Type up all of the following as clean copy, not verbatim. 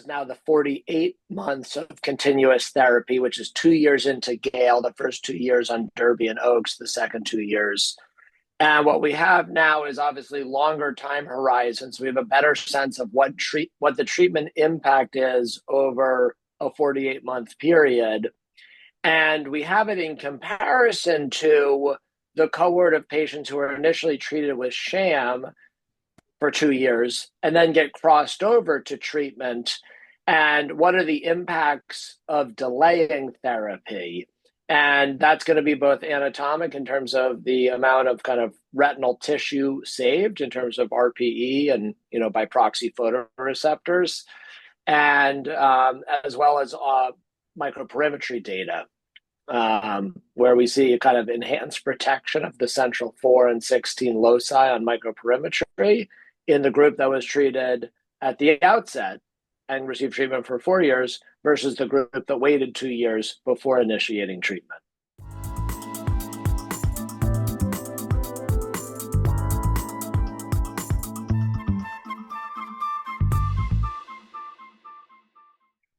is now the 48 months of continuous therapy, which is 2 years into Gale, the first 2 years on Derby and Oaks, the second 2 years. And what we have now is obviously longer time horizons. We have a better sense of what the treatment impact is over a 48-month period. And we have it in comparison to the cohort of patients who are initially treated with sham for 2 years and then get crossed over to treatment. And what are the impacts of delaying therapy? And that's going to be both anatomic in terms of the amount of kind of retinal tissue saved in terms of RPE and, by proxy photoreceptors, and as well as microperimetry data, where we see a kind of enhanced protection of the central 4 and 16 loci on microperimetry in the group that was treated at the outset and received treatment for 4 years versus the group that waited 2 years before initiating treatment.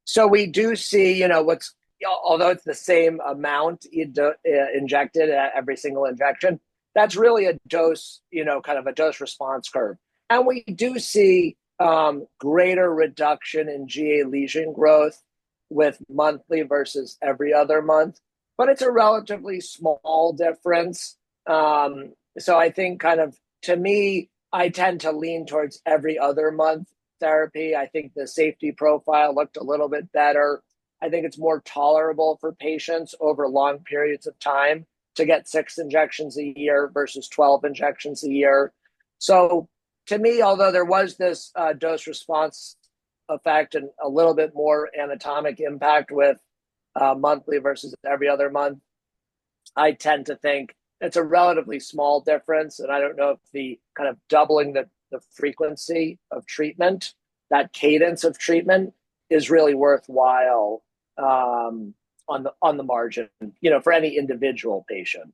So we do see, although it's the same amount injected at every single injection, that's really a dose, kind of a dose response curve. And we do see greater reduction in GA lesion growth with monthly versus every other month, but it's a relatively small difference. So I think to me, I tend to lean towards every other month therapy. I think the safety profile looked a little bit better. I think it's more tolerable for patients over long periods of time to get 6 injections a year versus 12 injections a year. So to me, although there was this dose response effect and a little bit more anatomic impact with monthly versus every other month, I tend to think it's a relatively small difference. And I don't know if the kind of doubling the frequency of treatment, that cadence of treatment, is really worthwhile on the margin, for any individual patient.